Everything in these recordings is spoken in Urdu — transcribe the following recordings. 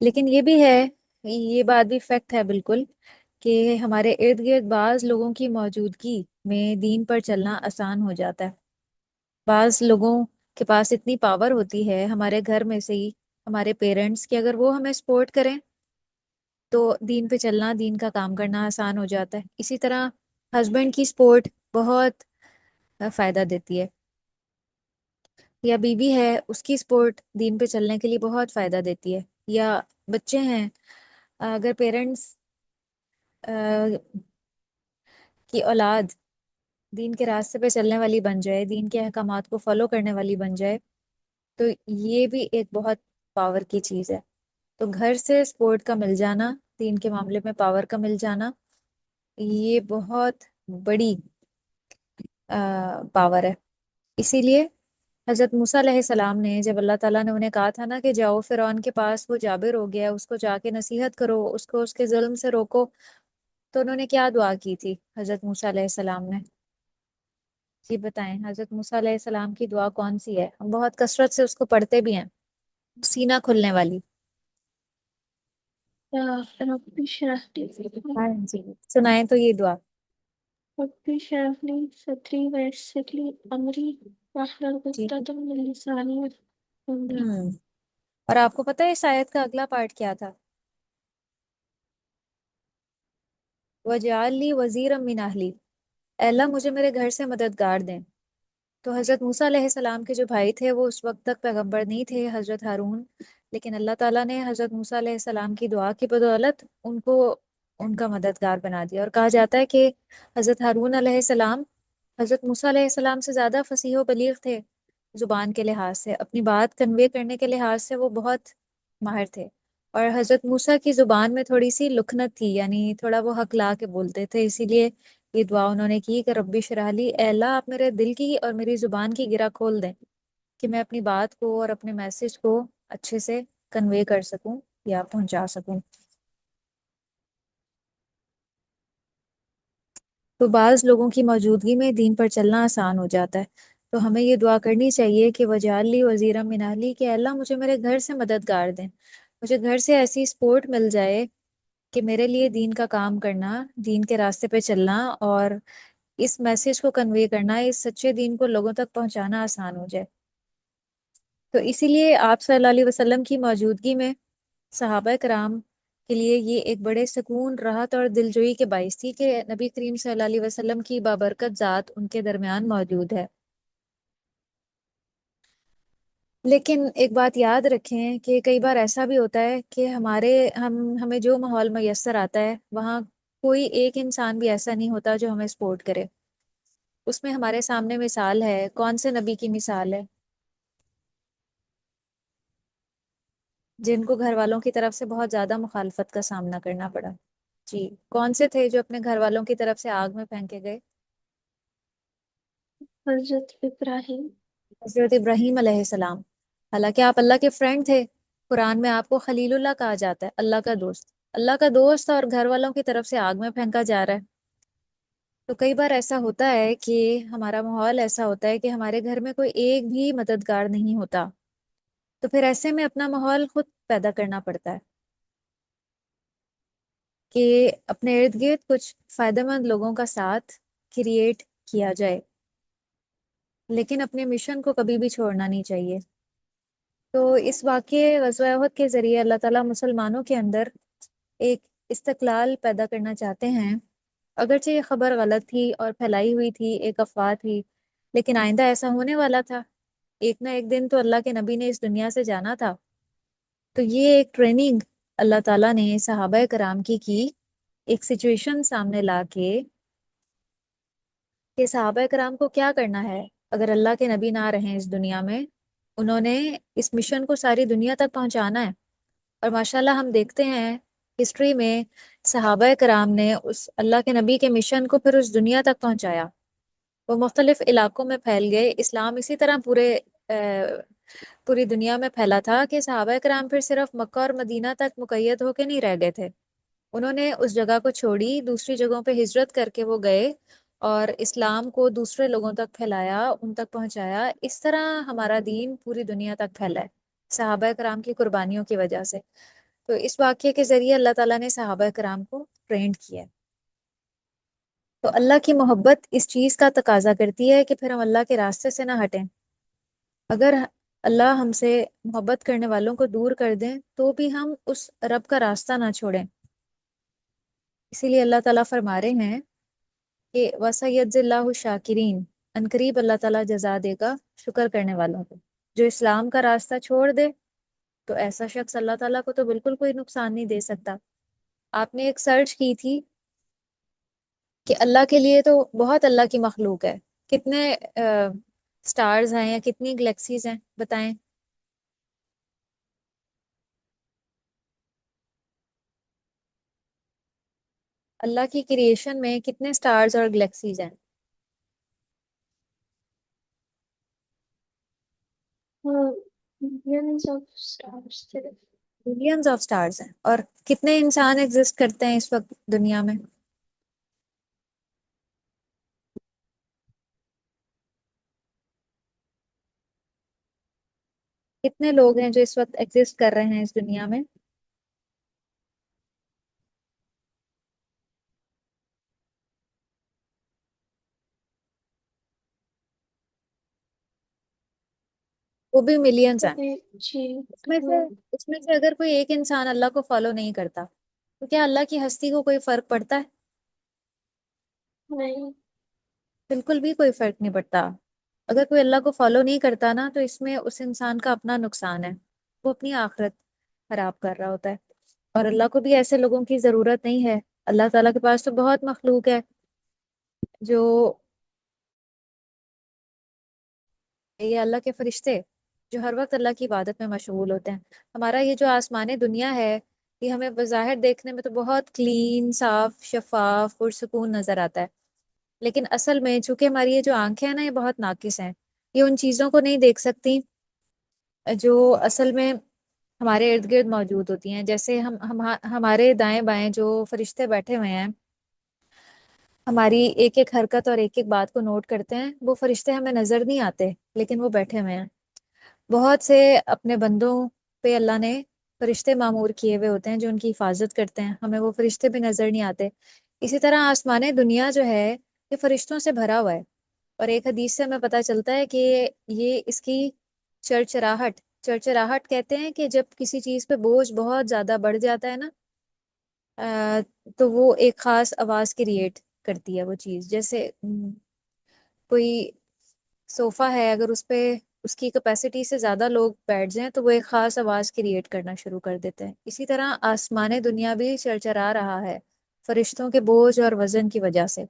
لیکن یہ بھی ہے، یہ بات بھی فیکٹ ہے بالکل، کہ ہمارے ارد گرد بعض لوگوں کی موجودگی میں دین پر چلنا آسان ہو جاتا ہے۔ بعض لوگوں کے پاس اتنی پاور ہوتی ہے ہمارے گھر میں سے ہی، ہمارے پیرنٹس، کہ اگر وہ ہمیں سپورٹ کریں تو دین پہ چلنا، دین کا کام کرنا آسان ہو جاتا ہے۔ اسی طرح ہسبینڈ کی سپورٹ بہت فائدہ دیتی ہے، یا بیوی ہے اس کی سپورٹ دین پہ چلنے کے لیے بہت فائدہ دیتی ہے، یا بچے ہیں، اگر پیرنٹس کی اولاد دین کے راستے پہ چلنے والی بن جائے، دین کے احکامات کو فالو کرنے والی بن جائے، تو یہ بھی ایک بہت پاور کی چیز ہے۔ تو گھر سے سپورٹ کا مل جانا، دین کے معاملے میں پاور کا مل جانا، یہ بہت بڑی پاور ہے۔ اسی لیے حضرت موسیٰ علیہ السلام نے، جب اللہ تعالیٰ نے انہیں کہا تھا نا کہ جاؤ فرعون کے پاس، وہ جابر ہو گیا، اس کو جا کے نصیحت کرو، اس کو اس کے ظلم سے روکو، تو انہوں نے کیا دعا کی تھی حضرت موسیٰ علیہ السلام نے؟ جی بتائیں، حضرت موسیٰ علیہ السلام کی دعا کون سی ہے؟ ہم بہت کثرت سے اس کو پڑھتے بھی ہیں، سینہ کھلنے والی۔ ربی اشرح لي صدری ہاں جی، سنائیں تو یہ دعا۔ ربی اشرح لي صدری ويسر لي امری واحلل جی۔ عقدۃ من لسانی يفقهوا قولی۔ اور آپ کو پتہ ہے اس آیت کا اگلا پارٹ کیا تھا؟ وَاجْعَلْ لِي وَزِيرًا مِّنْ أَهْلِي، اے اللہ مجھے میرے گھر سے مددگار دیں۔ تو حضرت موسیٰ علیہ السلام کے جو بھائی تھے وہ اس وقت تک پیغمبر نہیں تھے، حضرت ہارون، لیکن اللہ تعالیٰ نے حضرت موسیٰ علیہ السلام کی دعا کی بدولت ان کو ان کا مددگار بنا دیا۔ اور کہا جاتا ہے کہ حضرت ہارون علیہ السلام حضرت موسیٰ علیہ السلام سے زیادہ فصیح و بلیغ تھے، زبان کے لحاظ سے، اپنی بات کنوے کرنے کے لحاظ سے وہ بہت ماہر تھے۔ اور حضرت موسیٰ کی زبان میں تھوڑی سی لکنت تھی، یعنی تھوڑا وہ ہکلا کے بولتے تھے، اسی لیے یہ دعا انہوں نے کی کہ ربی اشرح لی، اے اللہ آپ میرے دل کی اور میری زبان کی گرہ کھول دیں کہ میں اپنی بات کو اور اپنے میسج کو اچھے سے کنوے کر سکوں یا پہنچا سکوں۔ تو بعض لوگوں کی موجودگی میں دین پر چلنا آسان ہو جاتا ہے۔ تو ہمیں یہ دعا کرنی چاہیے کہ وجعل لی وزیرا من اہلی، کہ اللہ مجھے میرے گھر سے مددگار دیں، مجھے گھر سے ایسی سپورٹ مل جائے کہ میرے لیے دین کا کام کرنا، دین کے راستے پہ چلنا اور اس میسج کو کنوے کرنا، اس سچے دین کو لوگوں تک پہنچانا آسان ہو جائے۔ تو اسی لیے آپ صلی اللہ علیہ وسلم کی موجودگی میں صحابہ کرام کے لیے یہ ایک بڑے سکون، راحت اور دلجوئی کے باعث تھی کہ نبی کریم صلی اللہ علیہ وسلم کی بابرکت ذات ان کے درمیان موجود ہے۔ لیکن ایک بات یاد رکھیں کہ کئی بار ایسا بھی ہوتا ہے کہ ہمیں جو ماحول میسر آتا ہے وہاں کوئی ایک انسان بھی ایسا نہیں ہوتا جو ہمیں سپورٹ کرے۔ اس میں ہمارے سامنے مثال ہے، کون سے نبی کی مثال ہے جن کو گھر والوں کی طرف سے بہت زیادہ مخالفت کا سامنا کرنا پڑا؟ جی، کون سے تھے جو اپنے گھر والوں کی طرف سے آگ میں پھینکے گئے؟ حضرت ابراہیم۔ حضرت ابراہیم علیہ السلام۔ حالانکہ آپ اللہ کے فرینڈ تھے، قرآن میں آپ کو خلیل اللہ کہا جاتا ہے، اللہ کا دوست، اللہ کا دوست، اور گھر والوں کی طرف سے آگ میں پھینکا جا رہا ہے۔ تو کئی بار ایسا ہوتا ہے کہ ہمارا ماحول ایسا ہوتا ہے کہ ہمارے گھر میں کوئی ایک بھی مددگار نہیں ہوتا، تو پھر ایسے میں اپنا ماحول خود پیدا کرنا پڑتا ہے کہ اپنے ارد گرد کچھ فائدہ مند لوگوں کا ساتھ کریٹ کیا جائے، لیکن اپنے مشن کو کبھی بھی چھوڑنا نہیں چاہیے۔ تو اس واقعے غزوہ احد کے ذریعے اللہ تعالیٰ مسلمانوں کے اندر ایک استقلال پیدا کرنا چاہتے ہیں۔ اگرچہ یہ خبر غلط تھی اور پھیلائی ہوئی تھی، ایک افواہ تھی، لیکن آئندہ ایسا ہونے والا تھا، ایک نہ ایک دن تو اللہ کے نبی نے اس دنیا سے جانا تھا۔ تو یہ ایک ٹریننگ اللہ تعالیٰ نے صحابہ کرام کی ایک سچویشن سامنے لا کے کہ صحابہ کرام کو کیا کرنا ہے اگر اللہ کے نبی نہ رہیں اس دنیا میں۔ انہوں نے اس مشن کو ساری دنیا تک پہنچانا ہے، اور ماشاءاللہ ہم دیکھتے ہیں ہسٹری میں صحابہ کرام نے اس اللہ کے نبی کے مشن کو پھر اس دنیا تک پہنچایا۔ وہ مختلف علاقوں میں پھیل گئے، اسلام اسی طرح پوری دنیا میں پھیلا تھا کہ صحابہ کرام پھر صرف مکہ اور مدینہ تک مقید ہو کے نہیں رہ گئے تھے، انہوں نے اس جگہ کو چھوڑی، دوسری جگہوں پہ ہجرت کر کے وہ گئے اور اسلام کو دوسرے لوگوں تک پھیلایا، ان تک پہنچایا۔ اس طرح ہمارا دین پوری دنیا تک پھیلا ہے صحابہ کرام کی قربانیوں کی وجہ سے۔ تو اس واقعے کے ذریعے اللہ تعالیٰ نے صحابہ کرام کو ٹرینڈ کیا ہے۔ تو اللہ کی محبت اس چیز کا تقاضا کرتی ہے کہ پھر ہم اللہ کے راستے سے نہ ہٹیں۔ اگر اللہ ہم سے محبت کرنے والوں کو دور کر دیں تو بھی ہم اس رب کا راستہ نہ چھوڑیں۔ اسی لیے اللہ تعالیٰ فرما رہے ہیں کہ وَسَيَجْزِ اللَّهُ الشَّاكِرِينَ، عنقریب اللہ تعالیٰ جزا دے گا شکر کرنے والوں کو۔ جو اسلام کا راستہ چھوڑ دے تو ایسا شخص اللہ تعالیٰ کو تو بالکل کوئی نقصان نہیں دے سکتا۔ آپ نے ایک سرچ کی تھی کہ اللہ کے لیے تو بہت اللہ کی مخلوق ہے، کتنے سٹارز ہیں یا کتنی گلیکسیز ہیں بتائیں؟ اللہ کی کریشن میں کتنے سٹارز اور گلیکسیز ہیں؟ ملینز آف اسٹارز صرف۔ ملینز آف سٹارز ہیں۔ اور کتنے انسان ایگزسٹ کرتے ہیں اس وقت دنیا میں؟ کتنے لوگ ہیں جو اس وقت ایگزسٹ کر رہے ہیں اس دنیا میں؟ وہ بھی ملینز ہیں۔ جی اس میں سے ہاں، اس میں سے اگر کوئی ایک انسان اللہ کو فالو نہیں کرتا تو کیا اللہ کی ہستی کو کوئی فرق پڑتا ہے؟ نہیں بالکل بھی کوئی فرق نہیں پڑتا۔ اگر کوئی اللہ کو فالو نہیں کرتا نا تو اس میں اس انسان کا اپنا نقصان ہے، وہ اپنی آخرت خراب کر رہا ہوتا ہے۔ اور اللہ کو بھی ایسے لوگوں کی ضرورت نہیں ہے۔ اللہ تعالیٰ کے پاس تو بہت مخلوق ہے جو، یہ اللہ کے فرشتے جو ہر وقت اللہ کی عبادت میں مشغول ہوتے ہیں۔ ہمارا یہ جو آسمانی دنیا ہے یہ ہمیں بظاہر دیکھنے میں تو بہت کلین، صاف، شفاف، پرسکون نظر آتا ہے، لیکن اصل میں چونکہ ہماری یہ جو آنکھیں ہیں نا یہ بہت ناقص ہیں، یہ ان چیزوں کو نہیں دیکھ سکتی جو اصل میں ہمارے ارد گرد موجود ہوتی ہیں۔ جیسے ہمارے دائیں بائیں جو فرشتے بیٹھے ہوئے ہیں ہماری ایک ایک حرکت اور ایک ایک بات کو نوٹ کرتے ہیں، وہ فرشتے ہمیں نظر نہیں آتے لیکن وہ بیٹھے ہوئے ہیں۔ بہت سے اپنے بندوں پہ اللہ نے فرشتے معمور کیے ہوئے ہوتے ہیں جو ان کی حفاظت کرتے ہیں، ہمیں وہ فرشتے بھی نظر نہیں آتے۔ اسی طرح آسمان دنیا جو ہے یہ فرشتوں سے بھرا ہوا ہے، اور ایک حدیث سے ہمیں پتہ چلتا ہے کہ یہ اس کی چرچراہٹ، چرچراہٹ کہتے ہیں کہ جب کسی چیز پہ بوجھ بہت زیادہ بڑھ جاتا ہے نا تو وہ ایک خاص آواز کریٹ کرتی ہے وہ چیز۔ جیسے کوئی صوفہ ہے، اگر اس پہ اس کی کیپیسٹی سے زیادہ لوگ بیٹھ جائیں تو وہ ایک خاص آواز کریٹ کرنا شروع کر دیتے ہیں۔ اسی طرح آسمان دنیا بھی چرچرا رہا ہے فرشتوں کے بوجھ اور وزن کی وجہ سے،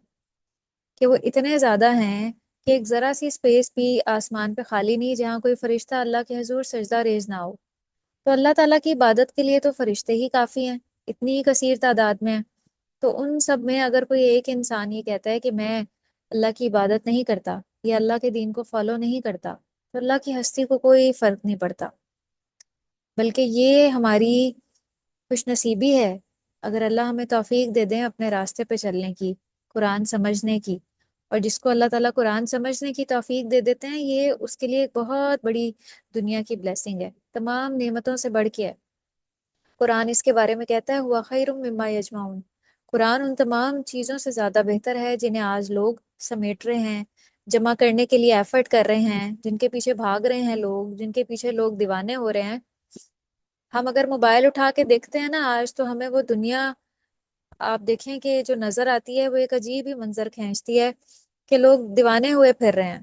کہ وہ اتنے زیادہ ہیں کہ ایک ذرا سی اسپیس بھی آسمان پہ خالی نہیں جہاں کوئی فرشتہ اللہ کے حضور سجدہ ریز نہ ہو۔ تو اللہ تعالیٰ کی عبادت کے لیے تو فرشتے ہی کافی ہیں، اتنی ہی کثیر تعداد میں ہیں۔ تو ان سب میں اگر کوئی ایک انسان یہ کہتا ہے کہ میں اللہ کی عبادت نہیں کرتا یا اللہ کے دین کو فالو نہیں کرتا تو اللہ کی ہستی کو کوئی فرق نہیں پڑتا، بلکہ یہ ہماری خوش نصیبی ہے اگر اللہ ہمیں توفیق دے دیں اپنے راستے پہ چلنے کی، قرآن سمجھنے کی۔ اور جس کو اللہ تعالیٰ قرآن سمجھنے کی توفیق دے دیتے ہیں یہ اس کے لیے ایک بہت بڑی دنیا کی بلیسنگ ہے، تمام نعمتوں سے بڑھ کے ہے۔ قرآن اس کے بارے میں کہتا ہے ہوا خیر مما یجمعون، قرآن ان تمام چیزوں سے زیادہ بہتر ہے جنہیں آج لوگ سمیٹ رہے ہیں، جمع کرنے کے لیے ایفرٹ کر رہے ہیں، جن کے پیچھے بھاگ رہے ہیں لوگ، جن کے پیچھے لوگ دیوانے ہو رہے ہیں۔ ہم اگر موبائل اٹھا کے دیکھتے ہیں نا آج تو ہمیں وہ دنیا، آپ دیکھیں کہ جو نظر آتی ہے وہ ایک عجیب ہی منظر کھینچتی ہے کہ لوگ دیوانے ہوئے پھر رہے ہیں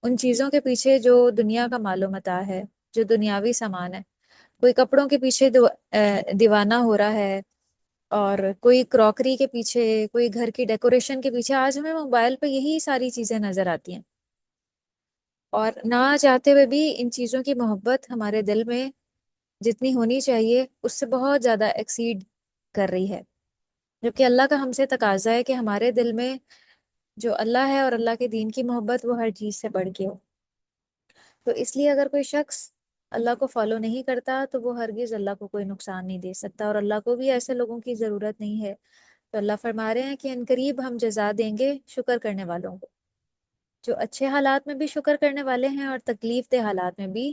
ان چیزوں کے پیچھے جو دنیا کا مال و متاع ہے، جو دنیاوی سامان ہے۔ کوئی کپڑوں کے پیچھے دیوانہ ہو رہا ہے، اور کوئی کراکری کے پیچھے، کوئی گھر کی ڈیکوریشن کے پیچھے۔ آج ہمیں موبائل پہ یہی ساری چیزیں نظر آتی ہیں، اور نہ چاہتے ہوئے بھی ان چیزوں کی محبت ہمارے دل میں جتنی ہونی چاہیے اس سے بہت زیادہ ایکسیڈ کر رہی ہے، جبکہ اللہ کا ہم سے تقاضا ہے کہ ہمارے دل میں جو اللہ ہے اور اللہ کے دین کی محبت وہ ہر چیز سے بڑھ کے ہو۔ تو اس لیے اگر کوئی شخص اللہ کو فالو نہیں کرتا تو وہ ہرگز اللہ کو کوئی نقصان نہیں دے سکتا، اور اللہ کو بھی ایسے لوگوں کی ضرورت نہیں ہے۔ تو اللہ فرما رہے ہیں کہ عنقریب ہم جزا دیں گے شکر کرنے والوں کو، جو اچھے حالات میں بھی شکر کرنے والے ہیں اور تکلیف دہ حالات میں بھی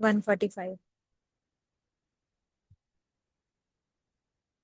145।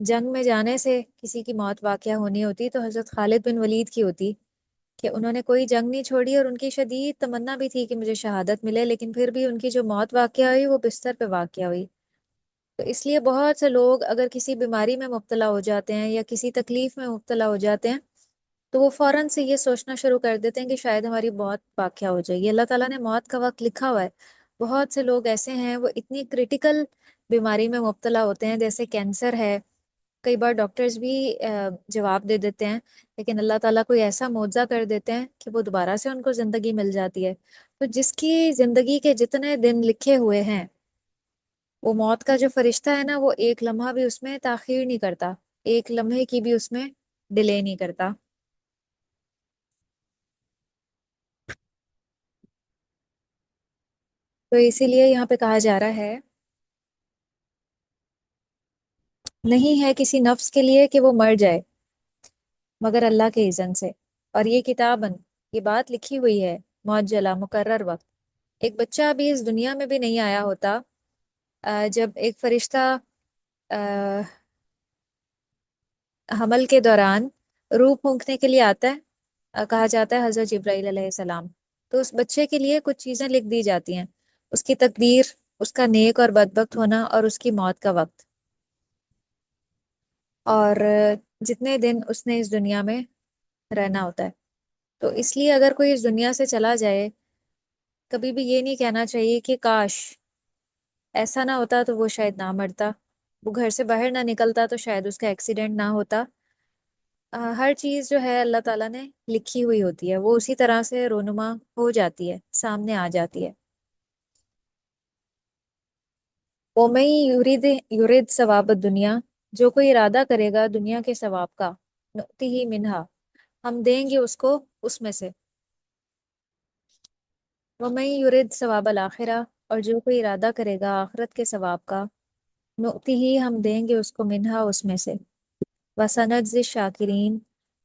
جنگ میں جانے سے کسی کی موت واقعہ ہونی ہوتی تو حضرت خالد بن ولید کی ہوتی، کہ انہوں نے کوئی جنگ نہیں چھوڑی اور ان کی شدید تمنا بھی تھی کہ مجھے شہادت ملے، لیکن پھر بھی ان کی جو موت واقعہ ہوئی وہ بستر پہ واقعہ ہوئی۔ تو اس لیے بہت سے لوگ اگر کسی بیماری میں مبتلا ہو جاتے ہیں یا کسی تکلیف میں مبتلا ہو جاتے ہیں تو وہ فوراً سے یہ سوچنا شروع کر دیتے ہیں کہ شاید ہماری موت واقعہ ہو جائے گی۔ اللہ تعالیٰ نے موت کا وقت لکھا ہوا ہے۔ بہت سے لوگ ایسے ہیں وہ اتنی کریٹیکل بیماری میں مبتلا ہوتے ہیں، جیسے کینسر ہے، کئی بار ڈاکٹرز بھی جواب دے دیتے ہیں، لیکن اللہ تعالیٰ کوئی ایسا معجزہ کر دیتے ہیں کہ وہ دوبارہ سے ان کو زندگی مل جاتی ہے۔ تو جس کی زندگی کے جتنے دن لکھے ہوئے ہیں، وہ موت کا جو فرشتہ ہے نا، وہ ایک لمحہ بھی اس میں تاخیر نہیں کرتا، ایک لمحے کی بھی اس میں ڈیلے نہیں کرتا۔ تو اسی لیے یہاں پہ کہا جا رہا ہے، نہیں ہے کسی نفس کے لیے کہ وہ مر جائے مگر اللہ کے اذن سے، اور یہ کتابن، یہ بات لکھی ہوئی ہے، معجلہ، مقرر وقت۔ ایک بچہ ابھی اس دنیا میں بھی نہیں آیا ہوتا، جب ایک فرشتہ آ، حمل کے دوران روح پھونکنے کے لیے آتا ہے، کہا جاتا ہے حضرت جبرائیل علیہ السلام، تو اس بچے کے لیے کچھ چیزیں لکھ دی جاتی ہیں، اس کی تقدیر، اس کا نیک اور بدبخت ہونا، اور اس کی موت کا وقت، اور جتنے دن اس نے اس دنیا میں رہنا ہوتا ہے۔ تو اس لیے اگر کوئی اس دنیا سے چلا جائے، کبھی بھی یہ نہیں کہنا چاہیے کہ کاش ایسا نہ ہوتا تو وہ شاید نہ مرتا، وہ گھر سے باہر نہ نکلتا تو شاید اس کا ایکسیڈنٹ نہ ہوتا۔ ہر چیز جو ہے اللہ تعالیٰ نے لکھی ہوئی ہوتی ہے، وہ اسی طرح سے رونما ہو جاتی ہے، سامنے آ جاتی ہے۔ وَمَن یرید ثواب الدنیا، جو کوئی ارادہ کرے گا دنیا کے ثواب کا، نؤتیہ منہا، ہم دیں گے اس کو اس میں سے۔ وَمَن یرید ثواب الآخرہ، اور جو کوئی ارادہ کرے گا آخرت کے ثواب کا، نؤتیہ، ہم دیں گے اس کو منہا، اس میں سے۔ وَسَنَجْزِی الشَّاکِرِین،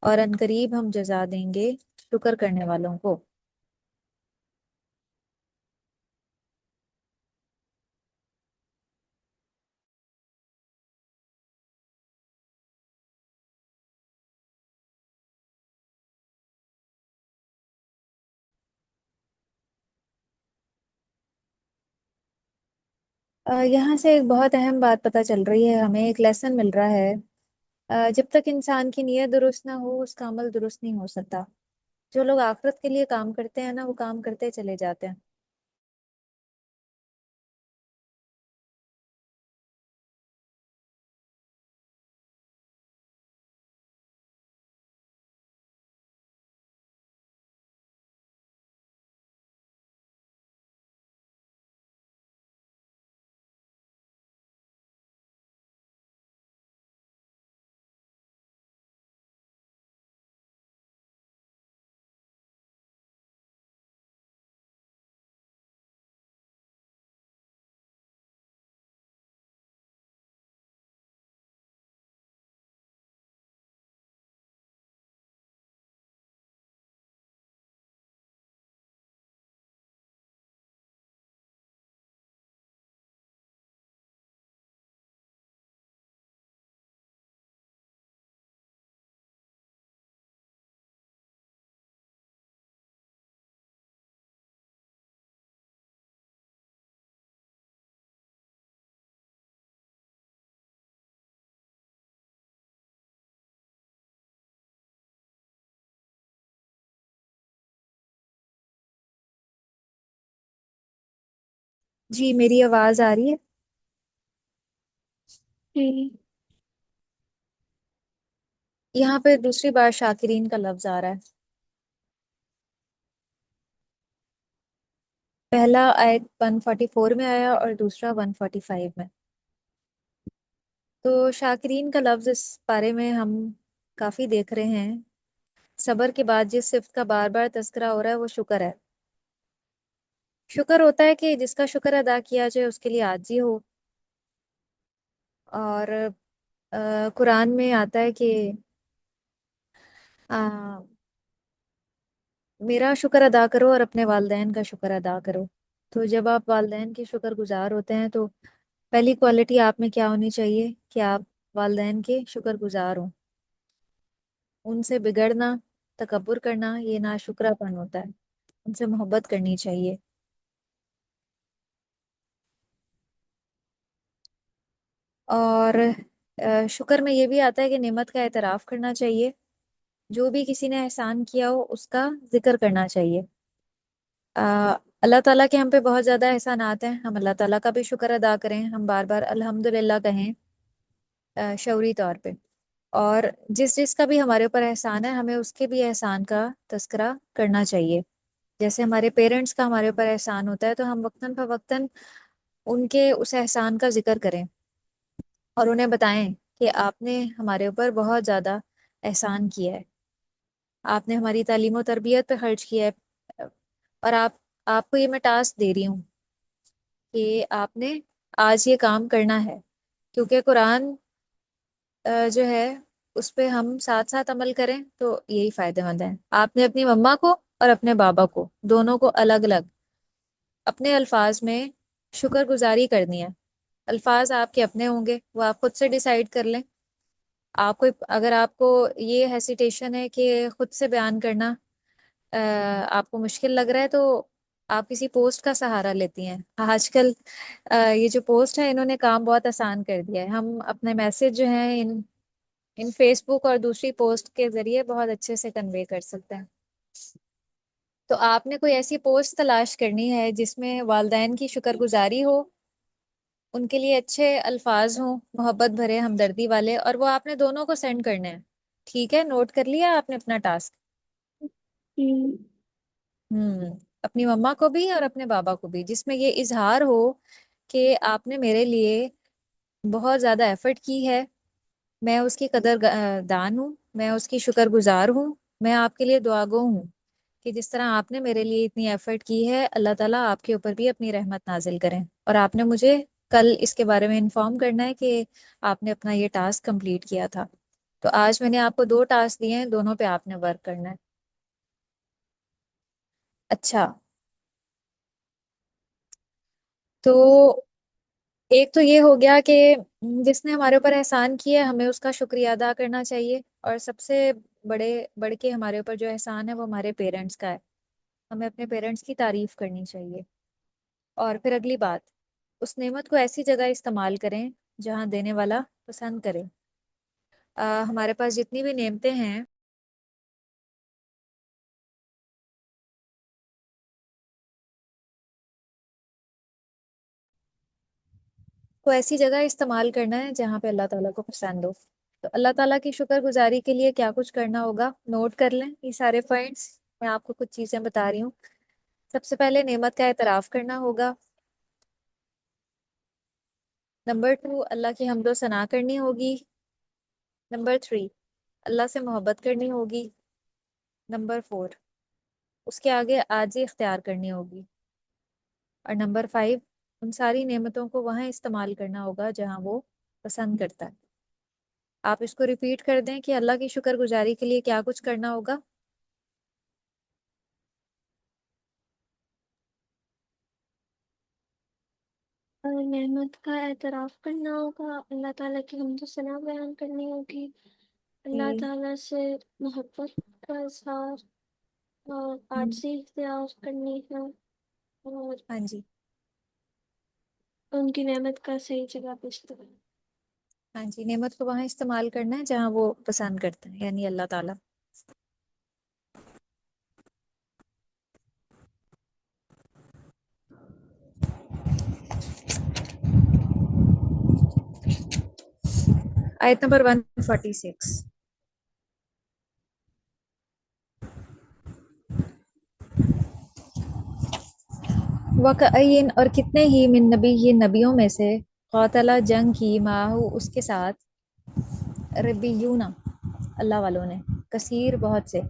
اور ان قریب ہم جزا دیں گے شکر کرنے والوں کو۔ یہاں سے ایک بہت اہم بات پتہ چل رہی ہے، ہمیں ایک لیسن مل رہا ہے۔ جب تک انسان کی نیت درست نہ ہو اس کا عمل درست نہیں ہو سکتا۔ جو لوگ آخرت کے لیے کام کرتے ہیں نا، وہ کام کرتے چلے جاتے ہیں۔ جی میری آواز آ رہی ہے؟ جی یہاں پہ دوسری بار شاکرین کا لفظ آ رہا ہے، پہلا آیت 144 میں آیا اور دوسرا 145 میں۔ تو شاکرین کا لفظ اس بارے میں ہم کافی دیکھ رہے ہیں۔ صبر کے بعد جس صفت کا بار بار تذکرہ ہو رہا ہے وہ شکر ہے۔ شکر ہوتا ہے کہ جس کا شکر ادا کیا جائے اس کے لیے عاجزی ہو، اور قرآن میں آتا ہے کہ آ، میرا شکر ادا کرو اور اپنے والدین کا شکر ادا کرو۔ تو جب آپ والدین کے شکر گزار ہوتے ہیں تو پہلی کوالٹی آپ میں کیا ہونی چاہیے کہ آپ والدین کے شکر گزار ہوں، ان سے بگڑنا، تکبر کرنا یہ ناشکرا پن ہوتا ہے، ان سے محبت کرنی چاہیے۔ اور شکر میں یہ بھی آتا ہے کہ نعمت کا اعتراف کرنا چاہیے، جو بھی کسی نے احسان کیا ہو اس کا ذکر کرنا چاہیے۔ اللہ تعالیٰ کے ہم پہ بہت زیادہ احسانات ہیں، ہم اللہ تعالیٰ کا بھی شکر ادا کریں، ہم بار بار الحمدللہ کہیں شعوری طور پہ۔ اور جس جس کا بھی ہمارے اوپر احسان ہے ہمیں اس کے بھی احسان کا تذکرہ کرنا چاہیے۔ جیسے ہمارے پیرنٹس کا ہمارے اوپر احسان ہوتا ہے تو ہم وقتاً فوقتاً ان کے اس احسان کا ذکر کریں اور انہیں بتائیں کہ آپ نے ہمارے اوپر بہت زیادہ احسان کیا ہے، آپ نے ہماری تعلیم و تربیت پہ خرچ کیا ہے، اور آپ کو یہ میں ٹاسک دے رہی ہوں کہ آپ نے آج یہ کام کرنا ہے، کیونکہ قرآن جو ہے اس پہ ہم ساتھ ساتھ عمل کریں تو یہی فائدے مند ہے۔ آپ نے اپنی مما کو اور اپنے بابا کو دونوں کو الگ الگ اپنے الفاظ میں شکر گزاری کرنی ہے۔ الفاظ آپ کے اپنے ہوں گے، وہ آپ خود سے ڈیسائیڈ کر لیں۔ آپ کو اگر آپ کو یہ ہیسیٹیشن ہے کہ خود سے بیان کرنا آپ کو مشکل لگ رہا ہے تو آپ کسی پوسٹ کا سہارا لیتی ہیں۔ آج کل یہ جو پوسٹ ہے انہوں نے کام بہت آسان کر دیا ہے، ہم اپنے میسج جو ہیں ان فیس بک اور دوسری پوسٹ کے ذریعے بہت اچھے سے کنوے کر سکتے ہیں۔ تو آپ نے کوئی ایسی پوسٹ تلاش کرنی ہے جس میں والدین کی شکر گزاری ہو، ان کے لیے اچھے الفاظ ہوں، محبت بھرے، ہمدردی والے، اور وہ آپ نے دونوں کو سینڈ کرنے ہیں۔ ٹھیک ہے، نوٹ کر لیا آپ نے اپنا ٹاسک؟ ہوں، اپنی مما کو بھی اور اپنے بابا کو بھی، جس میں یہ اظہار ہو کہ آپ نے میرے لیے بہت زیادہ ایفرٹ کی ہے، میں اس کی قدر دان ہوں، میں اس کی شکر گزار ہوں، میں آپ کے لیے دعا گو ہوں کہ جس طرح آپ نے میرے لیے اتنی ایفرٹ کی ہے اللہ تعالیٰ آپ کے اوپر بھی اپنی رحمت نازل کریں۔ اور آپ نے مجھے کل اس کے بارے میں انفارم کرنا ہے کہ آپ نے اپنا یہ ٹاسک کمپلیٹ کیا تھا۔ تو آج میں نے آپ کو 2 ٹاسک دیے ہیں، دونوں پہ آپ نے ورک کرنا ہے۔ اچھا، تو ایک تو یہ ہو گیا کہ جس نے ہمارے اوپر احسان کیا ہے ہمیں اس کا شکریہ ادا کرنا چاہیے، اور سب سے بڑے بڑھ کے ہمارے اوپر جو احسان ہے وہ ہمارے پیرنٹس کا ہے، ہمیں اپنے پیرنٹس کی تعریف کرنی چاہیے۔ اور پھر اگلی بات، اس نعمت کو ایسی جگہ استعمال کریں جہاں دینے والا پسند کرے۔ ہمارے پاس جتنی بھی نعمتیں ہیں کو ایسی جگہ استعمال کرنا ہے جہاں پہ اللہ تعالیٰ کو پسند ہو۔ تو اللہ تعالیٰ کی شکر گزاری کے لیے کیا کچھ کرنا ہوگا، نوٹ کر لیں یہ سارے پوائنٹس، میں آپ کو کچھ چیزیں بتا رہی ہوں۔ سب سے پہلے نعمت کا اعتراف کرنا ہوگا۔ نمبر 2، اللہ کی حمد و ثنا کرنی ہوگی۔ نمبر 3، اللہ سے محبت کرنی ہوگی۔ نمبر 4، اس کے آگے عاجزی اختیار کرنی ہوگی۔ اور نمبر 5، ان ساری نعمتوں کو وہاں استعمال کرنا ہوگا جہاں وہ پسند کرتا ہے۔ آپ اس کو ریپیٹ کر دیں کہ اللہ کی شکر گزاری کے لیے کیا کچھ کرنا ہوگا۔ اور نعمت کا اعتراف کرنا ہوگا، اللہ تعالیٰ کی حمد و ثنا بیان کرنی ہوگی، اللہ جی تعالیٰ سے محبت کا اظہار اور عاجزی اختیار کرنی ہے، اور ہاں جی، ان کی نعمت کا صحیح جگہ پہ استعمال۔ ہاں جی، نعمت کو وہاں استعمال کرنا ہے جہاں وہ پسند کرتے ہیں، یعنی اللہ تعالیٰ۔ آیت نمبر 146۔ وَكَأَيِّن، اور کتنے ہی، من نبی، یہ نبیوں میں سے، قاتلہ جنگ کی، معہو اس کے ساتھ، ربیون اللہ والوں نے، کثیر بہت سے،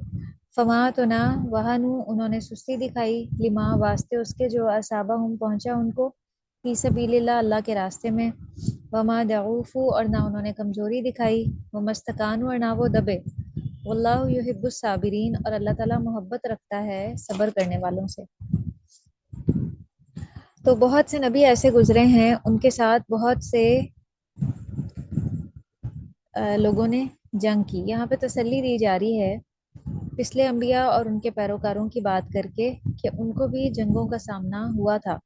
فما تو نہ وہنو انہوں نے سستی دکھائی، لما واسطے اس کے، جو اصابہ ہم پہنچا ان کو، فی سبیل اللہ اللہ کے راستے میں، وما ضعوفوا اور نہ انہوں نے کمزوری دکھائی، ومستکانوا اور نہ وہ دبے، واللہ یحب الصابرین اور اللہ تعالیٰ محبت رکھتا ہے صبر کرنے والوں سے۔ تو بہت سے نبی ایسے گزرے ہیں، ان کے ساتھ بہت سے لوگوں نے جنگ کی۔ یہاں پہ تسلی دی جا رہی ہے پچھلے انبیاء اور ان کے پیروکاروں کی بات کر کے کہ ان کو بھی جنگوں کا سامنا ہوا تھا۔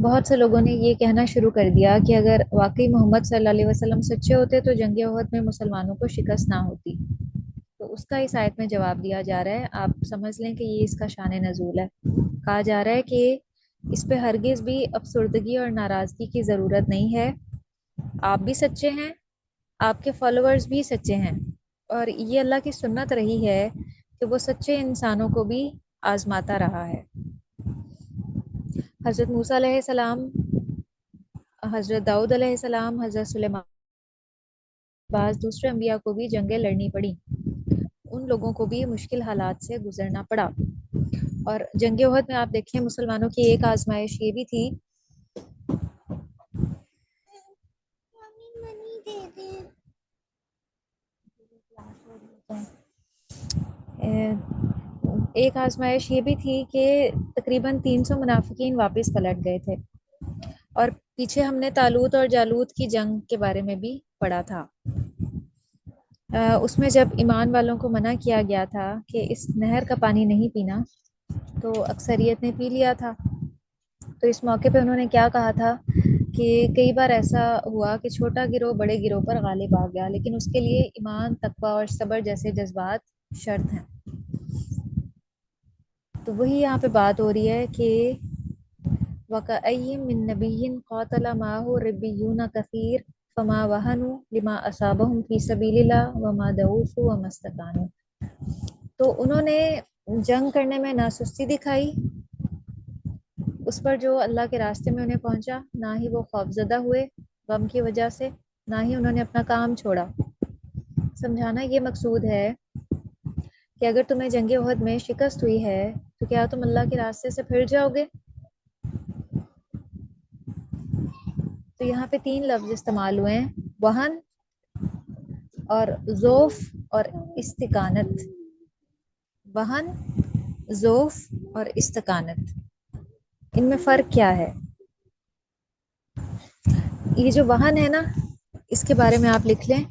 بہت سے لوگوں نے یہ کہنا شروع کر دیا کہ اگر واقعی محمد صلی اللہ علیہ وسلم سچے ہوتے تو جنگ احد میں مسلمانوں کو شکست نہ ہوتی۔ تو اس کا اس آیت میں جواب دیا جا رہا ہے، آپ سمجھ لیں کہ یہ اس کا شان نزول ہے۔ کہا جا رہا ہے کہ اس پہ ہرگز بھی افسردگی اور ناراضگی کی ضرورت نہیں ہے، آپ بھی سچے ہیں، آپ کے فالوورز بھی سچے ہیں، اور یہ اللہ کی سنت رہی ہے کہ وہ سچے انسانوں کو بھی آزماتا رہا ہے۔ حضرت موسیٰ علیہ السلام، حضرت داؤد علیہ السلام، حضرت سلیمان، بعض دوسرے انبیاء کو بھی جنگیں لڑنی پڑیں، ان لوگوں کو بھی مشکل حالات سے گزرنا پڑا۔ اور جنگ احد میں آپ دیکھیں مسلمانوں کی ایک آزمائش یہ بھی تھی، ایک آزمائش یہ بھی تھی کہ تقریباً 300 منافقین واپس پلٹ گئے تھے، اور پیچھے ہم نے طالوت اور جالوت کی جنگ کے بارے میں بھی پڑھا تھا۔ اس میں جب ایمان والوں کو منع کیا گیا تھا کہ اس نہر کا پانی نہیں پینا، تو اکثریت نے پی لیا تھا۔ تو اس موقع پہ انہوں نے کیا کہا تھا کہ کئی بار ایسا ہوا کہ چھوٹا گروہ بڑے گروہ پر غالب آ گیا، لیکن اس کے لیے ایمان، تقوی اور صبر جیسے جذبات شرط ہیں۔ تو وہی یہاں پہ بات ہو رہی ہے کہ وَكَأَيٍّ مِّن نَبِيٍّ قَاتَلَ مَعَهُ رِبِّيُّونَ كَثِيرٌ فَمَا وَهَنُوا لِمَا أَصَابَهُمْ فِي سَبِيلِ اللَّهِ وَمَا ضَعُفُوا وَمَا اسْتَكَانُوا۔ تو انہوں نے جنگ کرنے میں نہ سستی دکھائی اس پر جو اللہ کے راستے میں انہیں پہنچا، نہ ہی وہ خوفزدہ ہوئے غم کی وجہ سے، نہ ہی انہوں نے اپنا کام چھوڑا۔ سمجھانا یہ مقصود ہے کہ اگر تمہیں جنگ احد میں شکست ہوئی ہے تو کیا تم اللہ کے راستے سے پھر جاؤ گے؟ تو یہاں پہ 3 لفظ استعمال ہوئے ہیں، وہن اور ضعف اور استقانت۔ وہن، ضعف اور استقانت، ان میں فرق کیا ہے؟ یہ جو وہن ہے نا، اس کے بارے میں آپ لکھ لیں،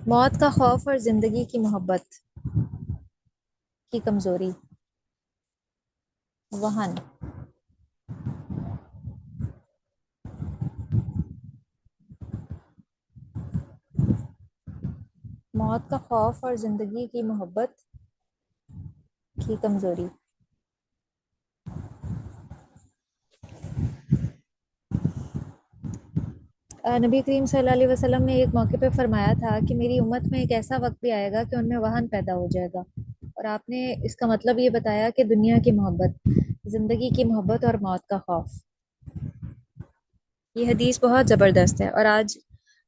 موت کا خوف اور زندگی کی محبت کی کمزوری، وہن۔ موت کا خوف اور زندگی کی محبت کی کمزوری۔ نبی کریم صلی اللہ علیہ وسلم نے ایک موقع پہ فرمایا تھا کہ میری امت میں ایک ایسا وقت بھی آئے گا کہ ان میں وہن پیدا ہو جائے گا، اور آپ نے اس کا مطلب یہ بتایا کہ دنیا کی محبت، زندگی کی محبت اور موت کا خوف۔ یہ حدیث بہت زبردست ہے، اور آج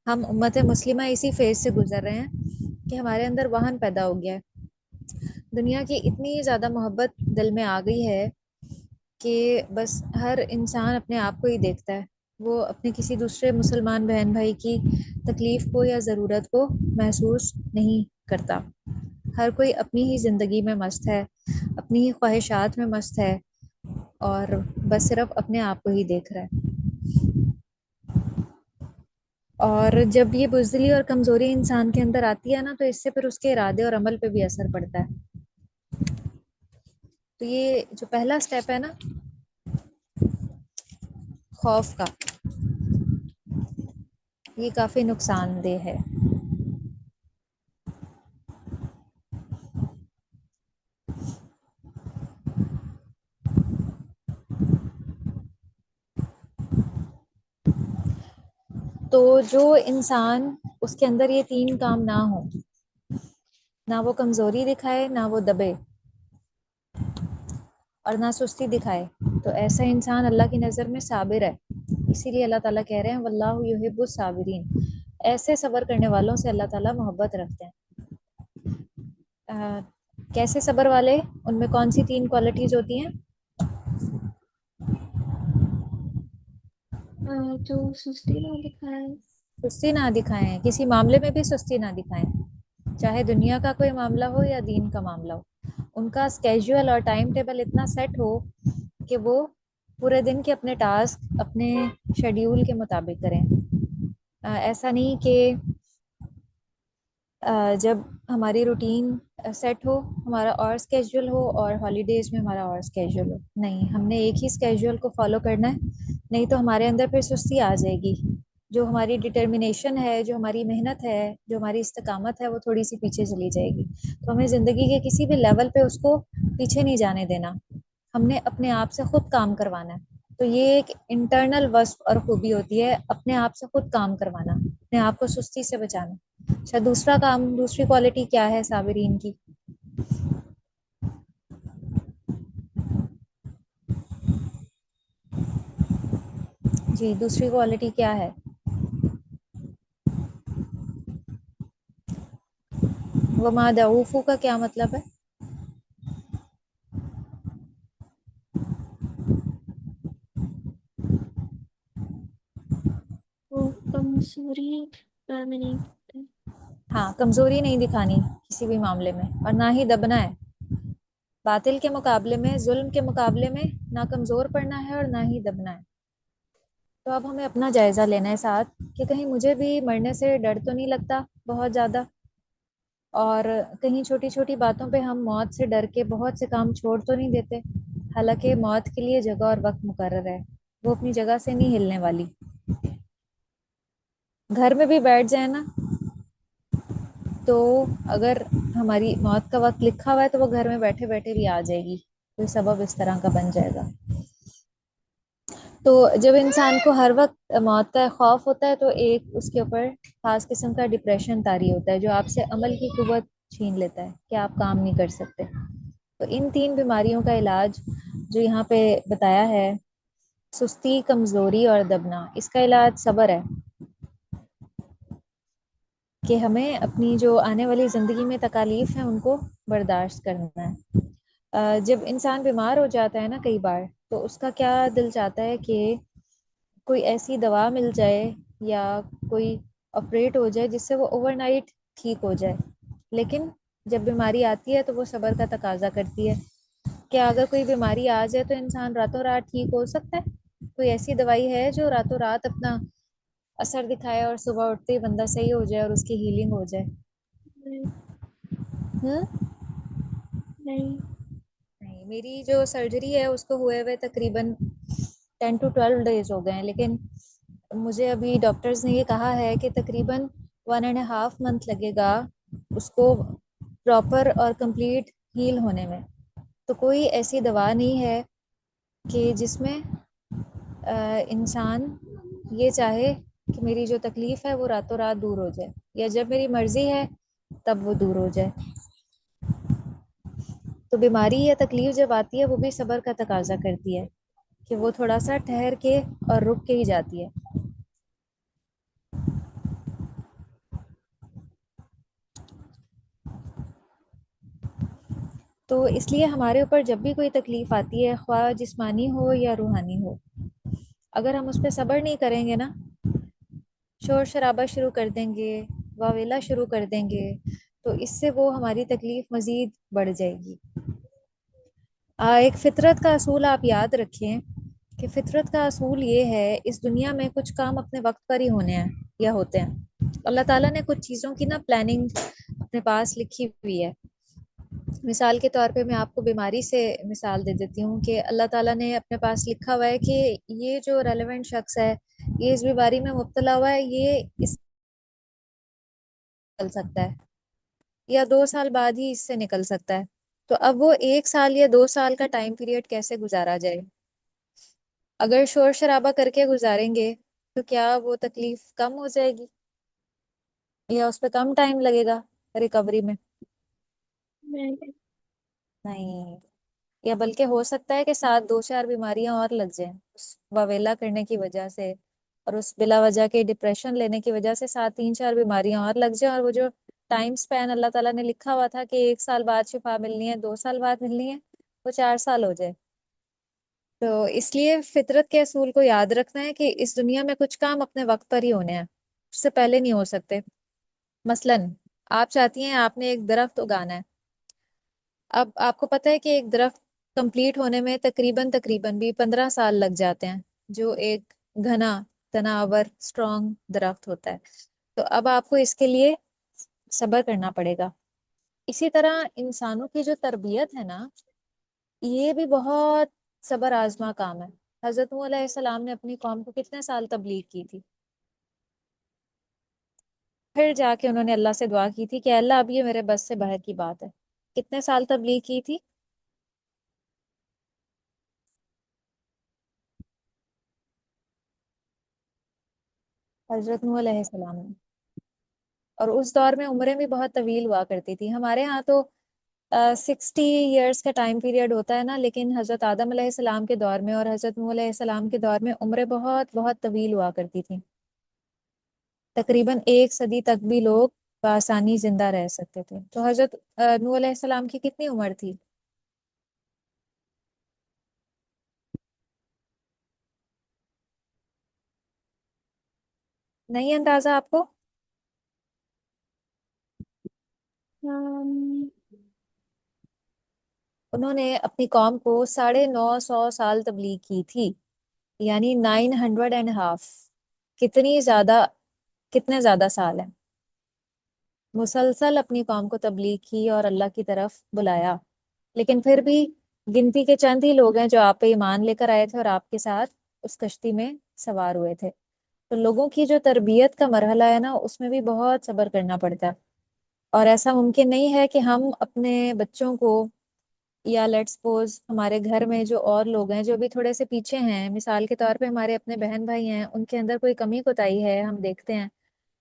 ہم امت مسلمہ اسی فیز سے گزر رہے ہیں کہ ہمارے اندر وہن پیدا ہو گیا ہے۔ دنیا کی اتنی زیادہ محبت دل میں آ گئی ہے کہ بس ہر انسان اپنے آپ کو ہی دیکھتا ہے، وہ اپنے کسی دوسرے مسلمان بہن بھائی کی تکلیف کو یا ضرورت کو محسوس نہیں کرتا۔ ہر کوئی اپنی ہی زندگی میں مست ہے، اپنی ہی خواہشات میں مست ہے، اور بس صرف اپنے آپ کو ہی دیکھ رہا ہے۔ اور جب یہ بزدلی اور کمزوری انسان کے اندر آتی ہے نا، تو اس سے پھر اس کے ارادے اور عمل پہ بھی اثر پڑتا ہے۔ تو یہ جو پہلا سٹیپ ہے نا خوف کا، یہ کافی نقصان دہ ہے۔ تو جو انسان اس کے اندر یہ 3 کام نہ ہو، نہ وہ کمزوری دکھائے، نہ وہ دبے، اور نہ سستی دکھائے، تو ایسا انسان اللہ کی نظر میں صابر ہے۔ اسی لیے اللہ تعالیٰ کہہ رہے ہیں واللہ یحب الصابرین، ایسے صبر کرنے والوں سے اللہ تعالیٰ محبت رکھتے ہیں۔ کیسے صبر والے؟ ان میں کون سی 3 کوالٹیز ہوتی ہیں؟ جو سستی نہ دکھائے، سستی نہ دکھائیں، کسی معاملے میں بھی سستی نہ دکھائیں، چاہے دنیا کا کوئی معاملہ ہو یا دین کا معاملہ ہو۔ ان کا اسکیجول اور ٹائم ٹیبل اتنا سیٹ ہو کہ وہ پورے دن کے اپنے ٹاسک اپنے شیڈیول کے مطابق کریں۔ ایسا نہیں کہ جب ہماری روٹین سیٹ ہو ہمارا اور اسکیجول ہو اور ہالیڈیز میں ہمارا اور اسکیجول ہو، نہیں، ہم نے ایک ہی اسکیجول کو فالو کرنا ہے، نہیں تو ہمارے اندر پھر سستی آ جائے گی، جو ہماری ڈٹرمنیشن ہے، جو ہماری محنت ہے، جو ہماری استقامت ہے، وہ تھوڑی سی پیچھے چلی جائے گی۔ تو ہمیں زندگی کے کسی بھی لیول پہ اس کو پیچھے نہیں جانے دینا، ہم نے اپنے آپ سے خود کام کروانا ہے۔ تو یہ ایک انٹرنل وصف اور خوبی ہوتی ہے، اپنے آپ سے خود کام کروانا، اپنے آپ کو سستی سے بچانا۔ اچھا، دوسرا کام، دوسری کوالٹی کیا ہے صابرین کی؟ جی، دوسری کوالٹی کیا ہے؟ وما دعوفو کا کیا مطلب ہے؟ وہ کمزوری میں نہیں کرتے۔ ہاں، کمزوری نہیں دکھانی کسی بھی معاملے میں، اور نہ ہی دبنا ہے، باطل کے مقابلے میں، ظلم کے مقابلے میں نہ کمزور پڑنا ہے اور نہ ہی دبنا ہے۔ تو اب ہمیں اپنا جائزہ لینا ہے ساتھ، کہ کہیں مجھے بھی مرنے سے ڈر تو نہیں لگتا بہت زیادہ، اور کہیں چھوٹی چھوٹی باتوں پہ ہم موت سے ڈر کے بہت سے کام چھوڑ تو نہیں دیتے، حالانکہ موت کے لیے جگہ اور وقت مقرر ہے، وہ اپنی جگہ سے نہیں ہلنے والی۔ گھر میں بھی بیٹھ جائیں نا، تو اگر ہماری موت کا وقت لکھا ہوا ہے تو وہ گھر میں بیٹھے بیٹھے بھی آ جائے گی، کوئی سبب اس طرح کا بن جائے گا۔ تو جب انسان کو ہر وقت موت کا خوف ہوتا ہے تو ایک اس کے اوپر خاص قسم کا ڈپریشن طاری ہوتا ہے، جو آپ سے عمل کی قوت چھین لیتا ہے کہ آپ کام نہیں کر سکتے۔ تو ان تین بیماریوں کا علاج جو یہاں پہ بتایا ہے، سستی، کمزوری اور دبنا، اس کا علاج صبر ہے، کہ ہمیں اپنی جو آنے والی زندگی میں تکالیف ہیں ان کو برداشت کرنا ہے۔ جب انسان بیمار ہو جاتا ہے نا کئی بار، تو اس کا کیا دل چاہتا ہے کہ کوئی ایسی دوا مل جائے یا کوئی آپریٹ ہو جائے جس سے وہ اوور نائٹ ٹھیک ہو جائے، لیکن جب بیماری آتی ہے تو وہ صبر کا تقاضا کرتی ہے۔ کیا اگر کوئی بیماری آ جائے تو انسان راتوں رات ٹھیک ہو سکتا ہے؟ کوئی ایسی دوائی ہے جو راتوں رات اپنا اثر دکھائے اور صبح اٹھتے ہی بندہ صحیح ہو جائے اور اس کی ہیلنگ ہو جائے؟ نہیں، ہوں؟ نہیں، نہیں، میری جو سرجری ہے اس کو ہوئے ہوئے تقریباً 10 to 12 days ہو گئے ہیں، لیکن مجھے ابھی ڈاکٹرز نے یہ کہا ہے کہ تقریباً 1.5 month لگے گا اس کو پراپر اور کمپلیٹ ہیل ہونے میں۔ تو کوئی ایسی دوا نہیں ہے کہ جس میں انسان یہ چاہے کہ میری جو تکلیف ہے وہ راتوں رات دور ہو جائے، یا جب میری مرضی ہے تب وہ دور ہو جائے۔ تو بیماری یا تکلیف جب آتی ہے وہ بھی صبر کا تقاضا کرتی ہے، کہ وہ تھوڑا سا ٹھہر کے اور رک کے ہی جاتی ہے۔ تو اس لیے ہمارے اوپر جب بھی کوئی تکلیف آتی ہے، خواہ جسمانی ہو یا روحانی ہو، اگر ہم اس پہ صبر نہیں کریں گے نا، شور شرابہ شروع کر دیں گے، واویلا شروع کر دیں گے، تو اس سے وہ ہماری تکلیف مزید بڑھ جائے گی۔ ایک فطرت کا اصول آپ یاد رکھیں، کہ فطرت کا اصول یہ ہے، اس دنیا میں کچھ کام اپنے وقت پر ہی ہونے ہیں یا ہوتے ہیں۔ اللہ تعالیٰ نے کچھ چیزوں کی نا پلاننگ اپنے پاس لکھی ہوئی ہے۔ مثال کے طور پہ میں آپ کو بیماری سے مثال دے دیتی ہوں، کہ اللہ تعالیٰ نے اپنے پاس لکھا ہوا ہے کہ یہ جو ریلیونٹ شخص ہے، یہ اس بیماری میں مبتلا ہوا ہے، یہ اس سے نکل سکتا ہے، یا 2 سال بعد ہی اس سے نکل سکتا ہے۔ تو اب وہ 1 سال یا 2 سال کا ٹائم پیریڈ کیسے گزارا جائے؟ اگر شور شرابہ کر کے گزاریں گے تو کیا وہ تکلیف کم ہو جائے گی، یا اس پہ کم ٹائم لگے گا ریکوری میں؟ نہیں، نہیں، یا بلکہ ہو سکتا ہے کہ ساتھ 2 4 بیماریاں اور لگ جائیں اس واویلا کرنے کی وجہ سے، اور اس بلا وجہ کے ڈپریشن لینے کی وجہ سے ساتھ 3 4 بیماریاں اور لگ جائیں، اور وہ جو ٹائم سپین اللہ تعالیٰ نے لکھا ہوا تھا کہ 1 سال بعد شفا ملنی ہے، 2 سال بعد ملنی ہے، وہ 4 سال ہو جائے۔ تو اس لیے فطرت کے اصول کو یاد رکھنا ہے کہ اس دنیا میں کچھ کام اپنے وقت پر ہی ہونے ہیں، اس سے پہلے نہیں ہو سکتے۔ مثلاً آپ چاہتی ہیں آپ نے ایک درخت اگانا ہے، اب آپ کو پتہ ہے کہ ایک درخت کمپلیٹ ہونے میں تقریباً بھی 15 سال لگ جاتے ہیں، جو ایک گھنا تناور اسٹرانگ درخت ہوتا ہے. تو اب آپ کو اس کے لیے صبر کرنا پڑے گا. اسی طرح انسانوں کی جو تربیت ہے نا، یہ بھی بہت صبر آزما کام ہے. حضرت نوح علیہ السلام نے اپنی قوم کو کتنے سال تبلیغ کی تھی. پھر جا کے انہوں نے اللہ سے دعا کی تھی کہ اللہ اب یہ میرے بس سے باہر کی بات ہے. کتنے سال تبلیغ کی تھی؟ حضرت نوح علیہ السلام نے. اور اس دور میں عمریں بھی بہت طویل ہوا کرتی تھی. ہمارے ہاں تو 60 ایئرس کا ٹائم پیریڈ ہوتا ہے نا، لیکن حضرت آدم علیہ السلام کے دور میں اور حضرت نوح علیہ السلام کے دور میں عمریں بہت بہت طویل ہوا کرتی تھیں. تقریباً 1 صدی تک بھی لوگ بآسانی زندہ رہ سکتے تھے. تو حضرت نوح علیہ السلام کی کتنی عمر تھی؟ نہیں اندازہ آپ کو؟ um, انہوں نے اپنی قوم کو 950 سال تبلیغ کی تھی، یعنی 900 اینڈ ہاف. کتنی زیادہ، کتنے زیادہ سال ہیں. مسلسل اپنی قوم کو تبلیغ کی اور اللہ کی طرف بلایا. لیکن پھر بھی گنتی کے چند ہی لوگ ہیں جو آپ پہ ایمان لے کر آئے تھے اور آپ کے ساتھ اس کشتی میں سوار ہوئے تھے. تو لوگوں کی جو تربیت کا مرحلہ ہے نا، اس میں بھی بہت صبر کرنا پڑتا ہے. اور ایسا ممکن نہیں ہے کہ ہم اپنے بچوں کو، یا لیٹ سپوز ہمارے گھر میں جو اور لوگ ہیں جو بھی تھوڑے سے پیچھے ہیں، مثال کے طور پہ ہمارے اپنے بہن بھائی ہیں، ان کے اندر کوئی کمی کوتاہی ہے ہم دیکھتے ہیں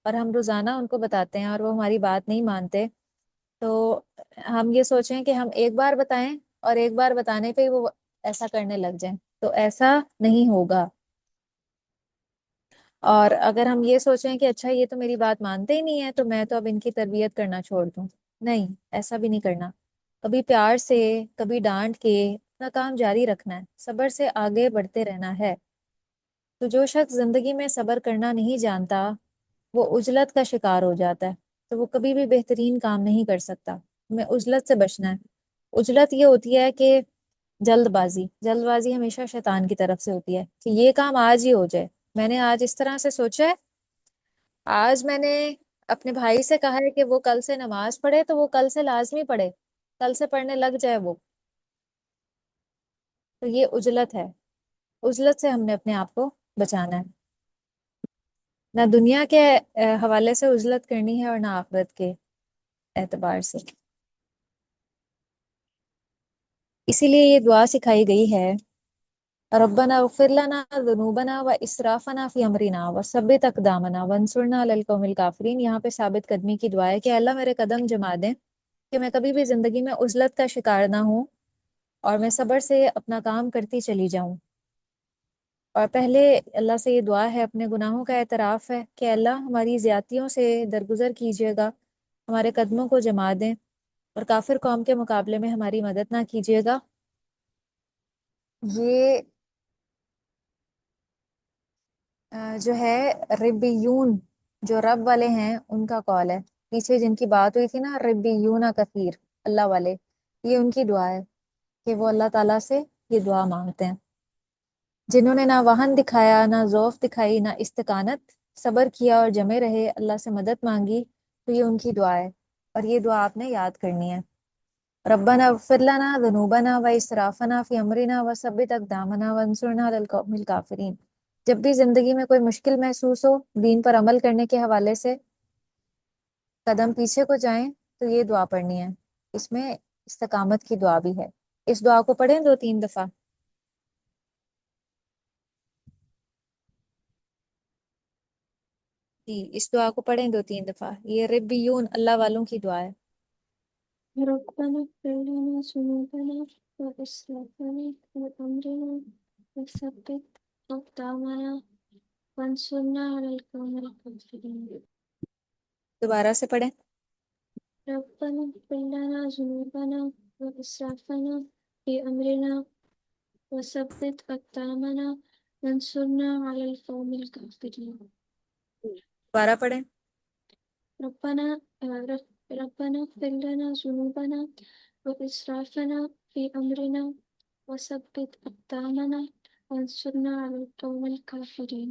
اور ہم روزانہ ان کو بتاتے ہیں اور وہ ہماری بات نہیں مانتے، تو ہم یہ سوچیں کہ ہم ایک بار بتائیں اور ایک بار بتانے پہ ہی وہ ایسا کرنے لگ جائیں. تو ایسا نہیں ہوگا. اور اگر ہم یہ سوچیں کہ اچھا یہ تو میری بات مانتے ہی نہیں ہے تو میں تو اب ان کی تربیت کرنا چھوڑ دوں، نہیں، ایسا بھی نہیں کرنا. کبھی پیار سے، کبھی ڈانٹ کے اپنا کام جاری رکھنا ہے، صبر سے آگے بڑھتے رہنا ہے. تو جو شخص زندگی میں صبر کرنا نہیں جانتا، وہ عجلت کا شکار ہو جاتا ہے. تو وہ کبھی بھی بہترین کام نہیں کر سکتا. ہمیں عجلت سے بچنا ہے. عجلت یہ ہوتی ہے کہ جلد بازی ہمیشہ شیطان کی طرف سے ہوتی ہے کہ یہ کام آج ہی ہو جائے. میں نے آج اس طرح سے سوچا ہے، آج میں نے اپنے بھائی سے کہا ہے کہ وہ کل سے نماز پڑھے تو وہ کل سے لازمی پڑھے، کل سے پڑھنے لگ جائے وہ. تو یہ عجلت ہے. عجلت سے ہم نے اپنے آپ کو بچانا ہے. نہ دنیا کے حوالے سے عجلت کرنی ہے اور نہ آخرت کے اعتبار سے. اسی لیے یہ دعا سکھائی گئی ہے، ربنا اغفر لنا ذنوبنا واسرافنا فی امرنا وثبت اقدامنا وانصرنا علی القوم الکافرین. یہاں پہ ثابت قدمی کی دعا ہے کہ اللہ میرے قدم جما دیں کہ میں کبھی بھی زندگی میں عجلت کا شکار نہ ہوں اور میں صبر سے اپنا کام کرتی چلی جاؤں. اور پہلے اللہ سے یہ دعا ہے، اپنے گناہوں کا اعتراف ہے کہ اللہ ہماری زیادتیوں سے درگزر کیجیے گا، ہمارے قدموں کو جما دیں اور کافر قوم کے مقابلے میں ہماری مدد نہ کیجیے گا. یہ جو ہے ربیون، جو رب والے ہیں ان کا قول ہے. پیچھے جن کی بات ہوئی تھی نا، ربیون کثیر، اللہ والے، یہ ان کی دعا ہے کہ وہ اللہ تعالیٰ سے یہ دعا مانگتے ہیں. جنہوں نے نہ وہن دکھایا، نہ ذوف دکھائی، نہ استقامت، صبر کیا اور جمے رہے، اللہ سے مدد مانگی، تو یہ ان کی دعا ہے. اور یہ دعا آپ نے یاد کرنی ہے، ربنا اغفر لنا ذنوبنا واسرافنا فی امرنا وثبت اقدامنا وانصرنا علی القوم الکافرین. جب بھی زندگی میں کوئی مشکل محسوس ہو، دین پر عمل کرنے کے حوالے سے قدم پیچھے کو جائیں، تو یہ دعا پڑھنی ہے. اس میں استقامت کی دعا بھی ہے. اس دعا کو پڑھیں 2 3 دفعہ. جی، اس دعا کو پڑھیں 2 3 دفعہ. یہ ربیون، اللہ والوں کی دعا ہے. ربنا اغفر لنا ذنوبنا وإسرافنا في أمرنا وثبت أقدامنا وانصرنا على القوم الكافرين. دوبارہ سے پڑھیں. ربنا اغفر لنا ذنوبنا وإسرافنا في أمرنا وثبت أقدامنا وانصرنا على القوم الكافرين. دوبارہ پڑھیں. ربنا ربنا اغفر لنا ذنوبنا وإسرافنا في أمرنا وثبت أقدامنا وانصرنا على القوم الكافرين.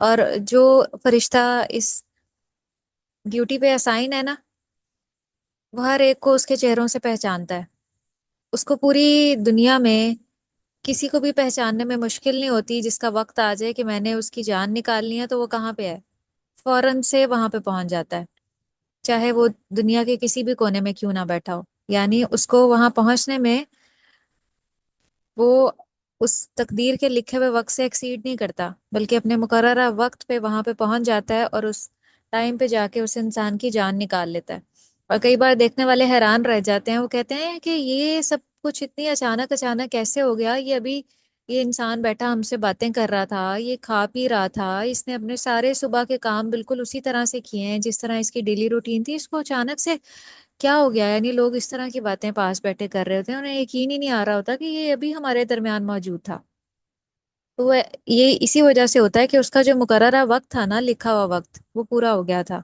اور جو فرشتہ اس ڈیوٹی پہ اسائن ہے نا، وہ ہر ایک کو اس کے چہروں سے پہچانتا ہے. اس کو پوری دنیا میں کسی کو بھی پہچاننے میں مشکل نہیں ہوتی. جس کا وقت آ جائے کہ میں نے اس کی جان نکالنی ہے تو وہ کہاں پہ ہے، فوراً سے وہاں پہ پہنچ جاتا ہے، چاہے وہ دنیا کے کسی بھی کونے میں کیوں نہ بیٹھا ہو. یعنی اس کو وہاں پہنچنے میں وہ اس تقدیر کے لکھے ہوئے وقت سے ایکسیڈ نہیں کرتا، بلکہ اپنے مقررہ وقت پہ وہاں پہ پہنچ جاتا ہے اور اس ٹائم پہ جا کے اس انسان کی جان نکال لیتا ہے. اور کئی بار دیکھنے والے حیران رہ جاتے ہیں، وہ کہتے ہیں کہ یہ سب کچھ اتنی اچانک اچانک کیسے ہو گیا. یہ ابھی یہ انسان بیٹھا ہم سے باتیں کر رہا تھا، یہ کھا پی رہا تھا، اس نے اپنے سارے صبح کے کام بالکل اسی طرح سے کیے ہیں جس طرح اس کی ڈیلی روٹین تھی. اس کو اچانک سے کیا ہو گیا؟ یعنی لوگ اس طرح کی باتیں پاس بیٹھے کر رہے ہوتے ہیں، انہیں یقین ہی نہیں آ رہا ہوتا کہ یہ ابھی ہمارے درمیان موجود تھا. تو یہ اسی وجہ سے ہوتا ہے کہ اس کا جو مقررہ وقت تھا نا، لکھا ہوا وقت، وہ پورا ہو گیا تھا.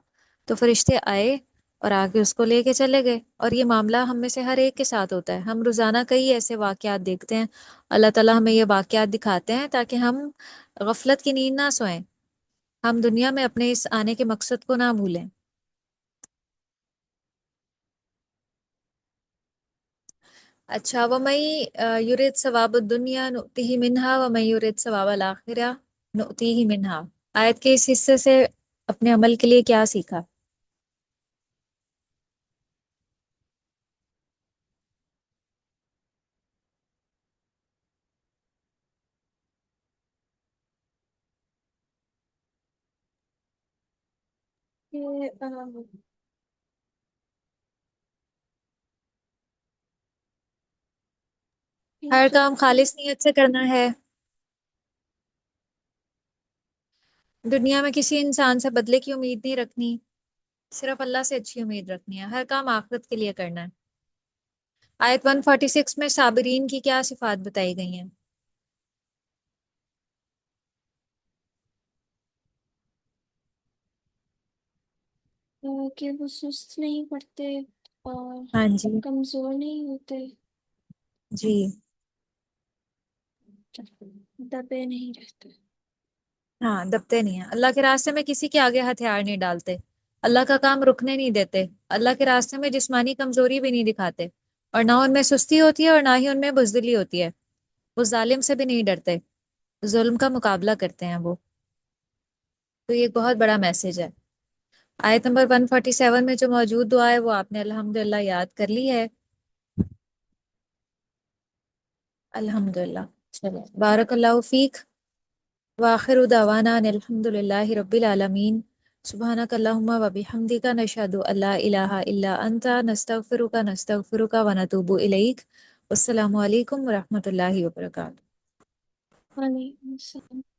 تو فرشتے آئے اور آگے اس کو لے کے چلے گئے. اور یہ معاملہ ہم میں سے ہر ایک کے ساتھ ہوتا ہے. ہم روزانہ کئی ایسے واقعات دیکھتے ہیں. اللہ تعالیٰ ہمیں یہ واقعات دکھاتے ہیں تاکہ ہم غفلت کی نیند نہ سوئیں، ہم دنیا میں اپنے اس آنے کے مقصد کو نہ بھولیں. اچھا، وَمَن یُرِدْ ثواب الدنیا نؤتہ منہا وَمَن یُرِدْ ثواب الآخرہ نؤتیہ منہا. آیت کے اس حصے سے اپنے عمل کے لیے کیا سیکھا؟ کہ ہر جو کام خالص نیت سے کرنا ہے. دنیا میں کسی انسان سے بدلے کی امید نہیں رکھنی، صرف اللہ سے اچھی امید رکھنی ہے. ہر کام آخرت کے لیے کرنا ہے. آیت 146 میں صابرین کی کیا صفات بتائی گئی ہیں؟ کہ وہ سست نہیں پڑتے اور ہاں جی. کمزور نہیں ہوتے، جی. دبے نہیں رہتے. ہاں، دبتے نہیں ہیں. اللہ کے راستے میں کسی کے آگے ہتھیار نہیں ڈالتے. اللہ کا کام رکنے نہیں دیتے. اللہ کے راستے میں جسمانی کمزوری بھی نہیں دکھاتے، اور نہ ان میں سستی ہوتی ہے اور نہ ہی ان میں بزدلی ہوتی ہے. وہ ظالم سے بھی نہیں ڈرتے، ظلم کا مقابلہ کرتے ہیں وہ. تو یہ ایک بہت بڑا میسج ہے. آیت نمبر 147 میں جو موجود دعا ہے وہ آپ نے الحمدللہ یاد کر لی ہے. الحمدللہ. چلو، بارک اللہ فیک. وآخر دعوانا ان الحمد للہ رب العالمین. سبحانک اللہم و بحمدک نشہد ان لا الہ الا انت نستغفرک ونتوب الیک. السلام علیکم ورحمۃ اللہ وبرکاتہ. وعلیکم السلام.